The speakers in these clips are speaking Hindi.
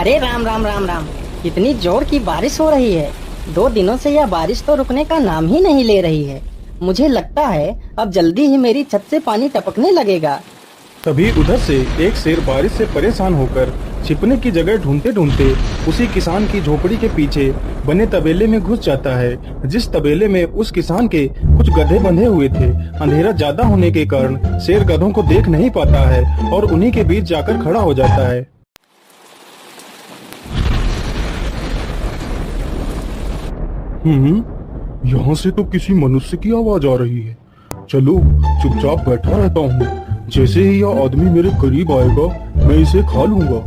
अरे राम राम राम राम। इतनी जोर की बारिश हो रही है। 2 दिनों से यह बारिश तो रुकने का नाम ही नहीं ले रही है। मुझे लगता है अब जल्दी ही मेरी छत से पानी टपकने लगेगा। तभी उधर से एक शेर बारिश से परेशान होकर छिपने की जगह ढूंढते ढूंढते उसी किसान की झोपड़ी के पीछे बने तबेले में घुस जाता है, जिस तबेले में उस किसान के कुछ गधे बंधे हुए थे। अंधेरा ज्यादा होने के कारण शेर गधों को देख नहीं पाता है और उन्हीं के बीच जाकर खड़ा हो जाता है। यहाँ से तो किसी मनुष्य की आवाज आ रही है। चलो चुपचाप बैठा रहता हूँ, जैसे ही यह आदमी मेरे करीब आएगा मैं इसे खा लूंगा।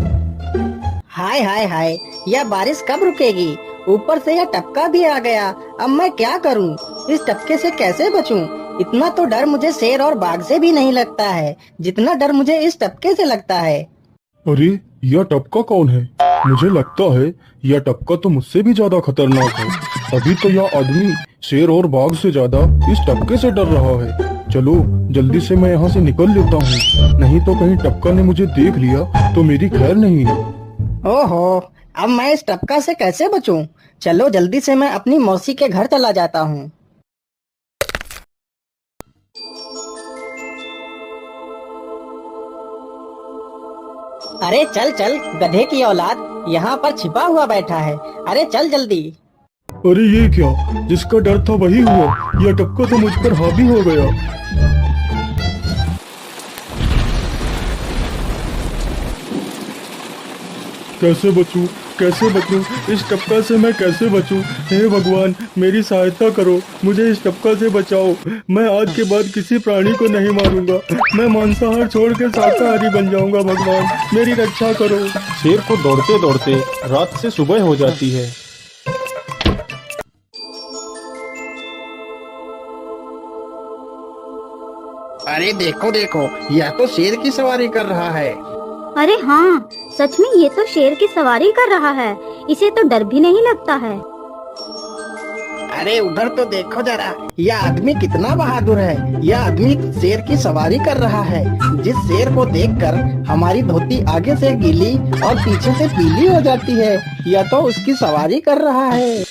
हाय हाय हाय, यह बारिश कब रुकेगी? ऊपर से यह टपका भी आ गया। अब मैं क्या करूं? इस टपके से कैसे बचूं? इतना तो डर मुझे शेर और बाघ से भी नहीं लगता है जितना डर मुझे इस टपके से लगता है। अरे यह टपका कौन है? मुझे लगता है यह टपका तो मुझसे भी ज्यादा खतरनाक है। अभी तो यह आदमी शेर और बाघ से ज्यादा इस टपके से डर रहा है। चलो जल्दी से मैं यहाँ से निकल लेता हूँ, नहीं तो कहीं टपका ने मुझे देख लिया तो मेरी खैर नहीं है। ओहो, अब मैं इस टपका से कैसे बचूं? चलो जल्दी से मैं अपनी मौसी के घर चला जाता हूँ। अरे चल चल गधे की औलाद, यहाँ पर छिपा हुआ बैठा है। अरे चल जल्दी। अरे ये क्या, जिसका डर था वही हुआ। यह टपका तो मुझ पर हावी हो गया। कैसे बचूं, कैसे बचूं? इस टपका से मैं कैसे बचूं? हे भगवान मेरी सहायता करो, मुझे इस टपका से बचाओ। मैं आज के बाद किसी प्राणी को नहीं मारूंगा। मैं मांसाहार छोड़ के शाकाहारी बन जाऊंगा। भगवान मेरी रक्षा करो। शेर को दौड़ते दौड़ते रात से सुबह हो जाती है। अरे देखो देखो, यह तो शेर की सवारी कर रहा है। अरे हाँ, सच में ये तो शेर की सवारी कर रहा है। इसे तो डर भी नहीं लगता है। अरे उधर तो देखो जरा, यह आदमी कितना बहादुर है। यह आदमी शेर की सवारी कर रहा है। जिस शेर को देखकर हमारी धोती आगे से गीली और पीछे से पीली हो जाती है, यह तो उसकी सवारी कर रहा है।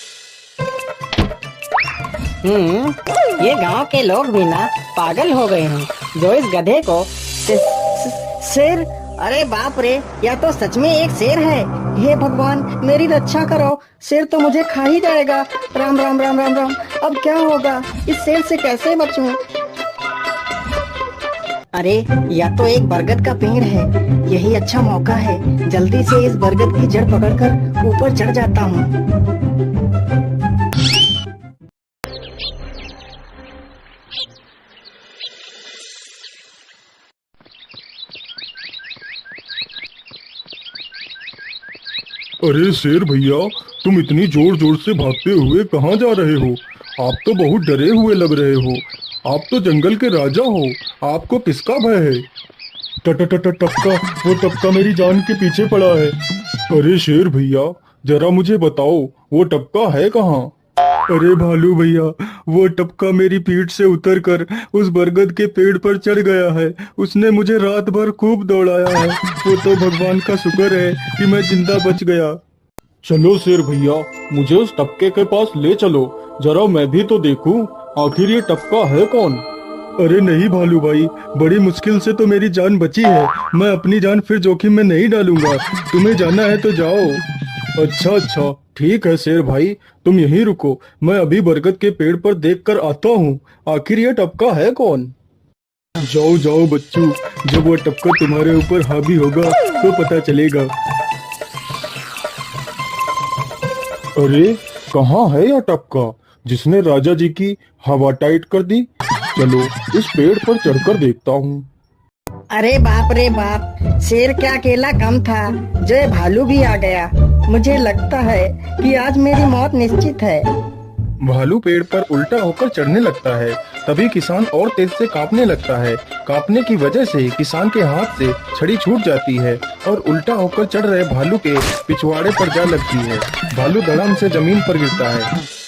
ये गांव के लोग भी ना पागल हो गए हैं जो इस गधे को शेर। अरे बाप रे, यह तो सच में एक शेर है। हे भगवान मेरी रक्षा करो, शेर तो मुझे खा ही जाएगा। राम राम राम राम राम। अब क्या होगा? इस शेर से कैसे बचूं? अरे यह तो एक बरगद का पेड़ है। यही अच्छा मौका है, जल्दी से इस बरगद की जड़ पकड़कर ऊपर चढ़ जाता हूँ। अरे शेर भैया, तुम इतनी जोर जोर से भागते हुए कहाँ जा रहे हो? आप तो बहुत डरे हुए लग रहे हो। आप तो जंगल के राजा हो, आपको किसका भय है? टपका, वो टपका मेरी जान के पीछे पड़ा है। अरे शेर भैया जरा मुझे बताओ, वो टपका है कहाँ? अरे भालू भैया, वो टपका मेरी पीठ से उतरकर उस बरगद के पेड़ पर चढ़ गया है। उसने मुझे रात भर खूब दौड़ाया है। वो तो भगवान का शुक्र है कि मैं जिंदा बच गया। चलो शेर भैया, मुझे उस टपके के पास ले चलो, जरा मैं भी तो देखूं आखिर ये टपका है कौन। अरे नहीं भालू भाई, बड़ी मुश्किल से तो मेरी जान बची है। मैं अपनी जान फिर जोखिम में नहीं डालूंगा। तुम्हें जाना है तो जाओ। अच्छा ठीक है शेर भाई, तुम यहीं रुको, मैं अभी बरगद के पेड़ पर देखकर आता हूँ आखिर यह टपका है कौन। जाओ जाओ बच्चों, जब वो टपका तुम्हारे ऊपर हावी होगा तो पता चलेगा। अरे कहाँ है यह टपका जिसने राजा जी की हवा टाइट कर दी? चलो इस पेड़ पर चढ़कर देखता हूँ। अरे बाप रे बाप, शेर क्या अकेला कम था, जो ये भालू भी आ गया। मुझे लगता है कि आज मेरी मौत निश्चित है। भालू पेड़ पर उल्टा होकर चढ़ने लगता है। तभी किसान और तेज से कांपने लगता है। कांपने की वजह से किसान के हाथ से छड़ी छूट जाती है और उल्टा होकर चढ़ रहे भालू के पिछवाड़े पर जा लगती है। भालू धड़ाम से जमीन पर गिरता है।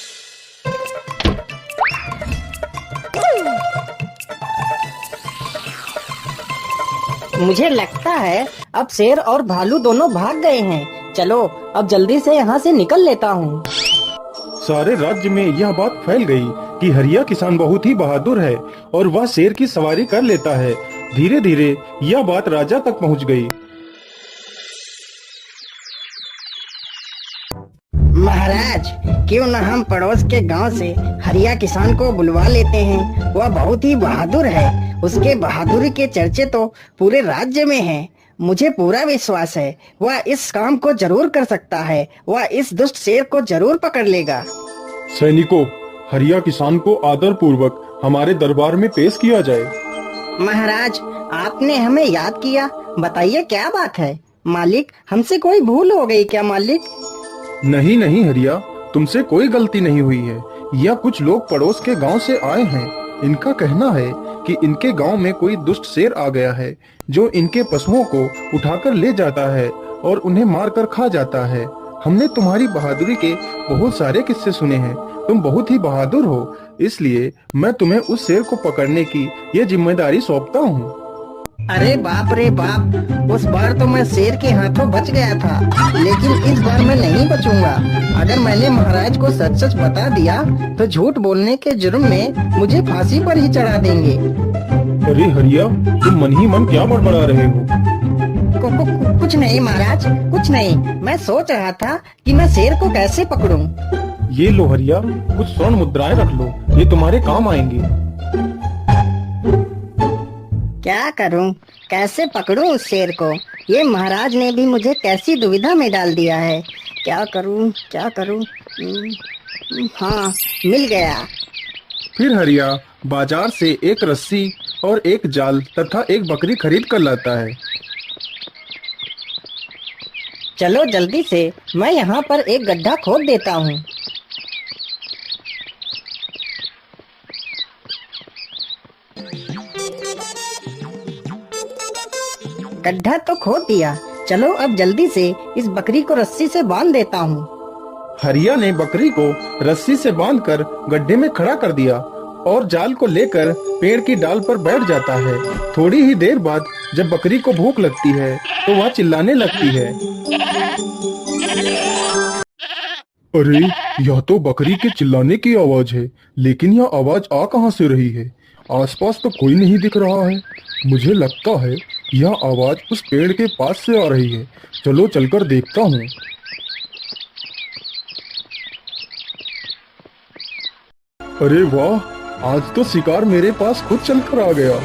मुझे लगता है अब शेर और भालू दोनों भाग गए हैं। चलो अब जल्दी से यहाँ से निकल लेता हूँ। सारे राज्य में यह बात फैल गई कि हरिया किसान बहुत ही बहादुर है और वह शेर की सवारी कर लेता है। धीरे धीरे यह बात राजा तक पहुंच गई। महाराज, क्यों न हम पड़ोस के गांव से हरिया किसान को बुलवा लेते हैं। वह बहुत ही बहादुर है। उसके बहादुरी के चर्चे तो पूरे राज्य में हैं। मुझे पूरा विश्वास है वह इस काम को जरूर कर सकता है। वह इस दुष्ट शेर को जरूर पकड़ लेगा। सैनिकों, हरिया किसान को आदर पूर्वक हमारे दरबार में पेश किया जाए। महाराज, आपने हमें याद किया। बताइए क्या बात है। मालिक, हमसे कोई भूल हो गई क्या मालिक? नहीं नहीं हरिया, तुमसे कोई गलती नहीं हुई है। यह कुछ लोग पड़ोस के गांव से आए हैं। इनका कहना है कि इनके गांव में कोई दुष्ट शेर आ गया है जो इनके पशुओं को उठाकर ले जाता है और उन्हें मारकर खा जाता है। हमने तुम्हारी बहादुरी के बहुत सारे किस्से सुने हैं। तुम बहुत ही बहादुर हो, इसलिए मैं तुम्हें उस शेर को पकड़ने की ये जिम्मेदारी सौंपता हूँ। अरे बाप रे बाप, उस बार तो मैं शेर के हाथों बच गया था, लेकिन इस बार मैं नहीं बचूंगा। अगर मैंने महाराज को सच सच बता दिया तो झूठ बोलने के जुर्म में मुझे फांसी पर ही चढ़ा देंगे। अरे हरिया, तुम मन ही मन क्या बड़बड़ा रहे हो? कुछ नहीं महाराज, कुछ नहीं। मैं सोच रहा था कि मैं शेर को कैसे पकड़ूं। ये लो हरिया, कुछ स्वर्ण मुद्राएं रख लो, ये तुम्हारे काम आएंगी। क्या करूं, कैसे पकड़ूं उस शेर को? ये महाराज ने भी मुझे कैसी दुविधा में डाल दिया है। क्या करूं, क्या करूं? हाँ, मिल गया। फिर हरिया बाजार से एक रस्सी और एक जाल तथा एक बकरी खरीद कर लाता है। चलो जल्दी से, मैं यहाँ पर एक गड्ढा खोद देता हूँ। गड्ढा तो खोद दिया। चलो अब जल्दी से इस बकरी को रस्सी से बांध देता हूँ। हरिया ने बकरी को रस्सी से बांधकर गड्ढे में खड़ा कर दिया और जाल को लेकर पेड़ की डाल पर बैठ जाता है। थोड़ी ही देर बाद जब बकरी को भूख लगती है तो वह चिल्लाने लगती है। अरे, यह तो बकरी के चिल्लाने की आवाज है, लेकिन यह आवाज आ कहां से रही है? आसपास तो कोई नहीं दिख रहा है। मुझे लगता है यह आवाज उस पेड़ के पास से आ रही है। चलो चलकर देखता हूँ। अरे वाह, आज तो शिकार मेरे पास खुद चलकर आ गया।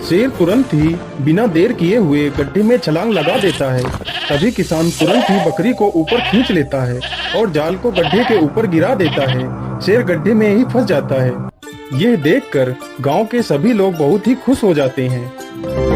शेर तुरंत ही बिना देर किए हुए गड्ढे में छलांग लगा देता है। तभी किसान तुरंत ही बकरी को ऊपर खींच लेता है और जाल को गड्ढे के ऊपर गिरा देता है। शेर गड्ढे में ही फंस जाता है। यह देखकर गांव के सभी लोग बहुत ही खुश हो जाते हैं।